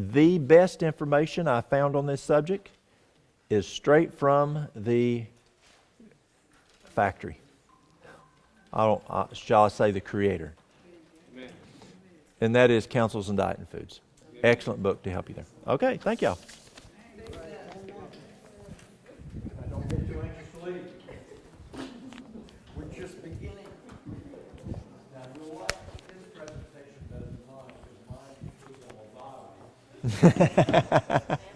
the best information I found on this subject is straight from the factory. Shall I say the creator? And that is Counsels in Diet and Foods. Excellent book to help you there. Okay, thank y'all. Don't get too anxious to leave. We're just beginning. Now, you'll like his presentation better than mine, because mine is on a body.